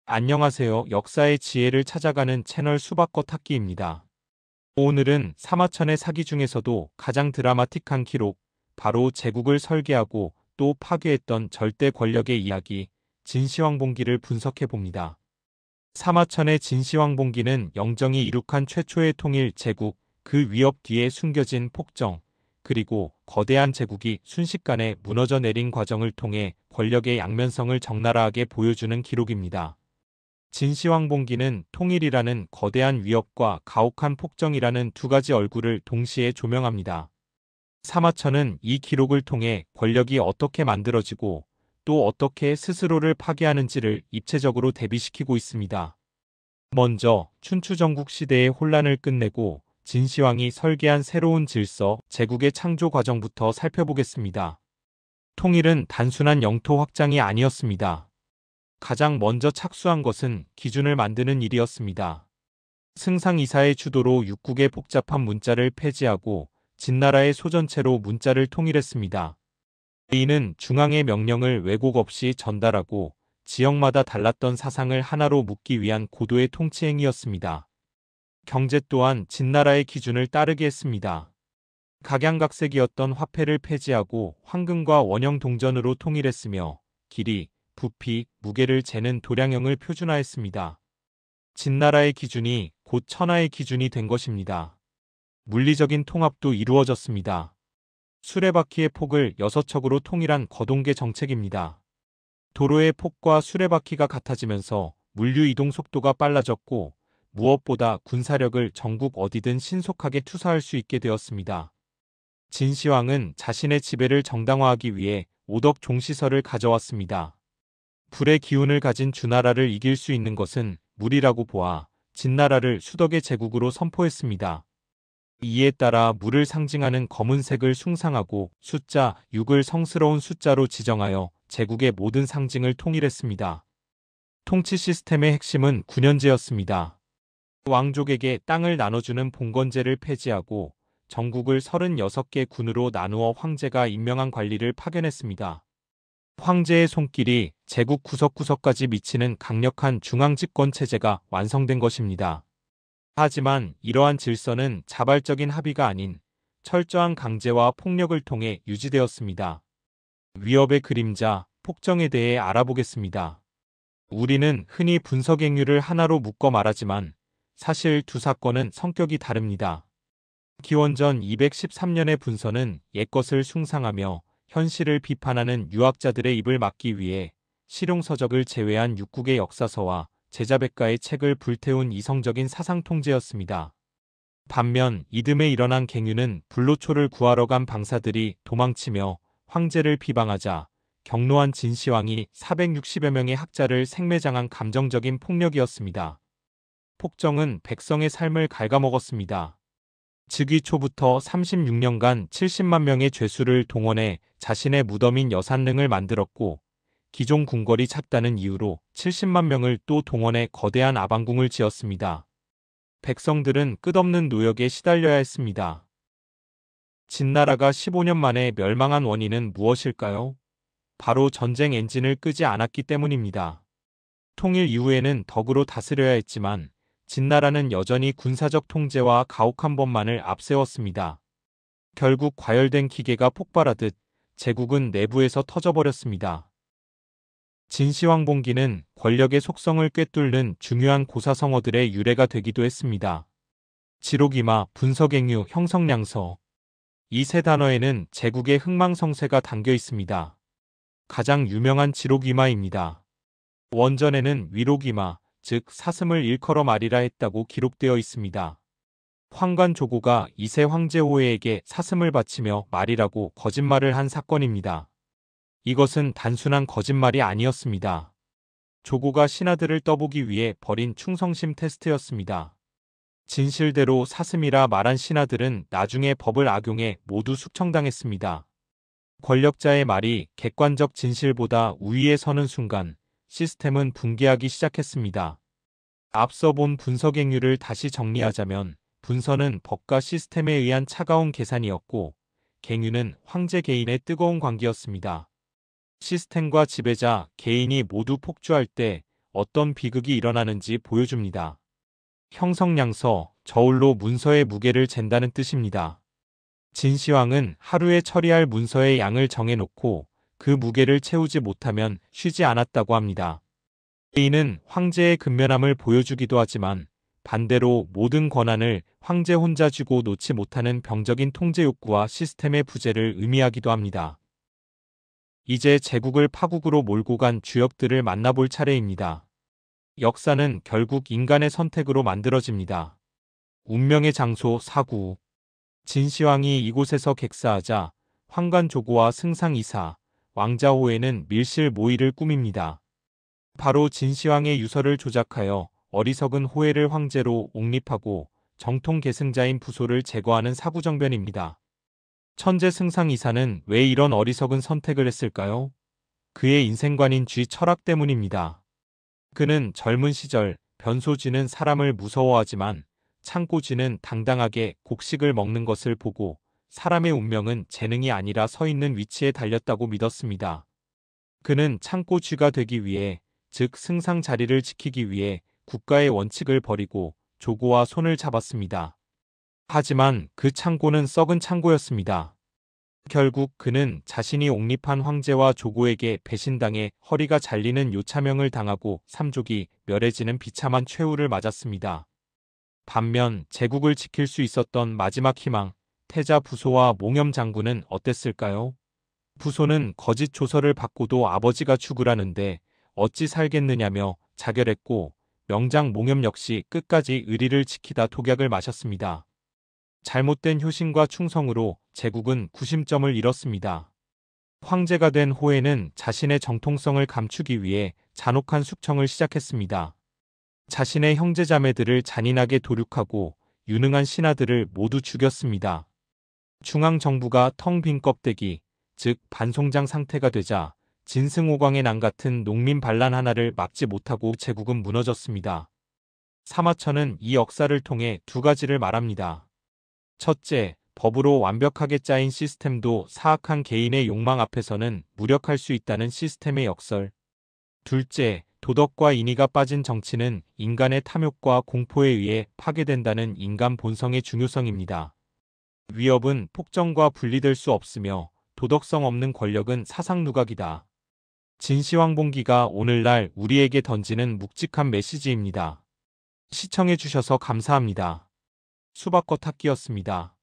안녕하세요. 역사의 지혜를 찾아가는 채널 수박거 탁기입니다. 오늘은 사마천의 사기 중에서도 가장 드라마틱한 기록, 바로 제국을 설계하고 또 파괴했던 절대 권력의 이야기, 진시황봉기를 분석해 봅니다. 사마천의 진시황봉기는 영정이 이룩한 최초의 통일 제국, 그 위협 뒤에 숨겨진 폭정, 그리고 거대한 제국이 순식간에 무너져 내린 과정을 통해 권력의 양면성을 적나라하게 보여주는 기록입니다. 진시황봉기는 통일이라는 거대한 위협과 가혹한 폭정이라는 두 가지 얼굴을 동시에 조명합니다. 사마천은 이 기록을 통해 권력이 어떻게 만들어지고 또 어떻게 스스로를 파괴하는지를 입체적으로 대비시키고 있습니다. 먼저 춘추전국 시대의 혼란을 끝내고 진시황이 설계한 새로운 질서, 제국의 창조 과정부터 살펴보겠습니다. 통일은 단순한 영토 확장이 아니었습니다. 가장 먼저 착수한 것은 기준을 만드는 일이었습니다. 승상이사의 주도로 육국의 복잡한 문자를 폐지하고 진나라의 소전체로 문자를 통일했습니다. 이는 중앙의 명령을 왜곡 없이 전달하고 지역마다 달랐던 사상을 하나로 묶기 위한 고도의 통치행위였습니다. 경제 또한 진나라의 기준을 따르게 했습니다. 각양각색이었던 화폐를 폐지하고 황금과 원형 동전으로 통일했으며 길이, 부피, 무게를 재는 도량형을 표준화했습니다. 진나라의 기준이 곧 천하의 기준이 된 것입니다. 물리적인 통합도 이루어졌습니다. 수레바퀴의 폭을 6척으로 통일한 거동계 정책입니다. 도로의 폭과 수레바퀴가 같아지면서 물류 이동 속도가 빨라졌고 무엇보다 군사력을 전국 어디든 신속하게 투사할 수 있게 되었습니다. 진시황은 자신의 지배를 정당화하기 위해 오덕 종시설을 가져왔습니다. 불의 기운을 가진 주나라를 이길 수 있는 것은 물이라고 보아 진나라를 수덕의 제국으로 선포했습니다. 이에 따라 물을 상징하는 검은색을 숭상하고 숫자 6을 성스러운 숫자로 지정하여 제국의 모든 상징을 통일했습니다. 통치 시스템의 핵심은 군현제였습니다. 왕족에게 땅을 나눠주는 봉건제를 폐지하고 전국을 36개 군으로 나누어 황제가 임명한 관리를 파견했습니다. 황제의 손길이 제국 구석구석까지 미치는 강력한 중앙집권 체제가 완성된 것입니다. 하지만 이러한 질서는 자발적인 합의가 아닌 철저한 강제와 폭력을 통해 유지되었습니다. 위협의 그림자, 폭정에 대해 알아보겠습니다. 우리는 흔히 분석행위를 하나로 묶어 말하지만 사실 두 사건은 성격이 다릅니다. 기원전 213년의 분서는 옛것을 숭상하며 현실을 비판하는 유학자들의 입을 막기 위해 실용서적을 제외한 육국의 역사서와 제자백가의 책을 불태운 이성적인 사상 통제였습니다. 반면 이듬해 일어난 갱유는 불로초를 구하러 간 방사들이 도망치며 황제를 비방하자 격노한 진시황이 460여 명의 학자를 생매장한 감정적인 폭력이었습니다. 폭정은 백성의 삶을 갉아먹었습니다. 즉위 초부터 36년간 70만 명의 죄수를 동원해 자신의 무덤인 여산릉을 만들었고 기존 궁궐이 찼다는 이유로 70만 명을 또 동원해 거대한 아방궁을 지었습니다. 백성들은 끝없는 노역에 시달려야 했습니다. 진나라가 15년 만에 멸망한 원인은 무엇일까요? 바로 전쟁 엔진을 끄지 않았기 때문입니다. 통일 이후에는 덕으로 다스려야 했지만 진나라는 여전히 군사적 통제와 가혹한 법만을 앞세웠습니다. 결국 과열된 기계가 폭발하듯 제국은 내부에서 터져버렸습니다. 진시황봉기는 권력의 속성을 꿰뚫는 중요한 고사성어들의 유래가 되기도 했습니다. 지록이마, 분석행유, 형성량서. 이 세 단어에는 제국의 흥망성쇠가 담겨 있습니다. 가장 유명한 지록이마입니다. 원전에는 위록이마, 즉 사슴을 일컬어 말이라 했다고 기록되어 있습니다. 황관 조고가 이세 황제 호에에게 사슴을 바치며 말이라고 거짓말을 한 사건입니다. 이것은 단순한 거짓말이 아니었습니다. 조고가 신하들을 떠보기 위해 벌인 충성심 테스트였습니다. 진실대로 사슴이라 말한 신하들은 나중에 법을 악용해 모두 숙청당했습니다. 권력자의 말이 객관적 진실보다 우위에 서는 순간 시스템은 붕괴하기 시작했습니다. 앞서 본 분석행위를 다시 정리하자면 분서는 법과 시스템에 의한 차가운 계산이었고 갱유는 황제 개인의 뜨거운 관계였습니다. 시스템과 지배자, 개인이 모두 폭주할 때 어떤 비극이 일어나는지 보여줍니다. 형성량서, 저울로 문서의 무게를 잰다는 뜻입니다. 진시황은 하루에 처리할 문서의 양을 정해놓고 그 무게를 채우지 못하면 쉬지 않았다고 합니다. 이는 황제의 근면함을 보여주기도 하지만 반대로 모든 권한을 황제 혼자 쥐고 놓지 못하는 병적인 통제 욕구와 시스템의 부재를 의미하기도 합니다. 이제 제국을 파국으로 몰고 간 주역들을 만나볼 차례입니다. 역사는 결국 인간의 선택으로 만들어집니다. 운명의 장소 사구. 진시황이 이곳에서 객사하자 황관 조고와 승상이사, 왕자호에는 밀실 모의를 꾸밉니다. 바로 진시황의 유서를 조작하여 어리석은 호해를 황제로 옹립하고 정통 계승자인 부소를 제거하는 사구정변입니다. 천재 승상이사는 왜 이런 어리석은 선택을 했을까요? 그의 인생관인 쥐 철학 때문입니다. 그는 젊은 시절 변소쥐는 사람을 무서워하지만 창고쥐는 당당하게 곡식을 먹는 것을 보고 사람의 운명은 재능이 아니라 서 있는 위치에 달렸다고 믿었습니다. 그는 창고쥐가 되기 위해, 즉 승상 자리를 지키기 위해 국가의 원칙을 버리고 조고와 손을 잡았습니다. 하지만 그 창고는 썩은 창고였습니다. 결국 그는 자신이 옹립한 황제와 조고에게 배신당해 허리가 잘리는 요차명을 당하고 삼족이 멸해지는 비참한 최후를 맞았습니다. 반면 제국을 지킬 수 있었던 마지막 희망, 태자 부소와 몽염 장군은 어땠을까요? 부소는 거짓 조서를 받고도 아버지가 죽으라는데 어찌 살겠느냐며 자결했고, 명장 몽염 역시 끝까지 의리를 지키다 독약을 마셨습니다. 잘못된 효심과 충성으로 제국은 구심점을 잃었습니다. 황제가 된 호에는 자신의 정통성을 감추기 위해 잔혹한 숙청을 시작했습니다. 자신의 형제자매들을 잔인하게 도륙하고 유능한 신하들을 모두 죽였습니다. 중앙정부가 텅 빈 껍데기, 즉 반송장 상태가 되자 진승오광의 난 같은 농민 반란 하나를 막지 못하고 제국은 무너졌습니다. 사마천은 이 역사를 통해 두 가지를 말합니다. 첫째, 법으로 완벽하게 짜인 시스템도 사악한 개인의 욕망 앞에서는 무력할 수 있다는 시스템의 역설. 둘째, 도덕과 인의가 빠진 정치는 인간의 탐욕과 공포에 의해 파괴된다는 인간 본성의 중요성입니다. 위협은 폭정과 분리될 수 없으며 도덕성 없는 권력은 사상누각이다. 진시황봉기가 오늘날 우리에게 던지는 묵직한 메시지입니다. 시청해주셔서 감사합니다. 수박겉핥기였습니다.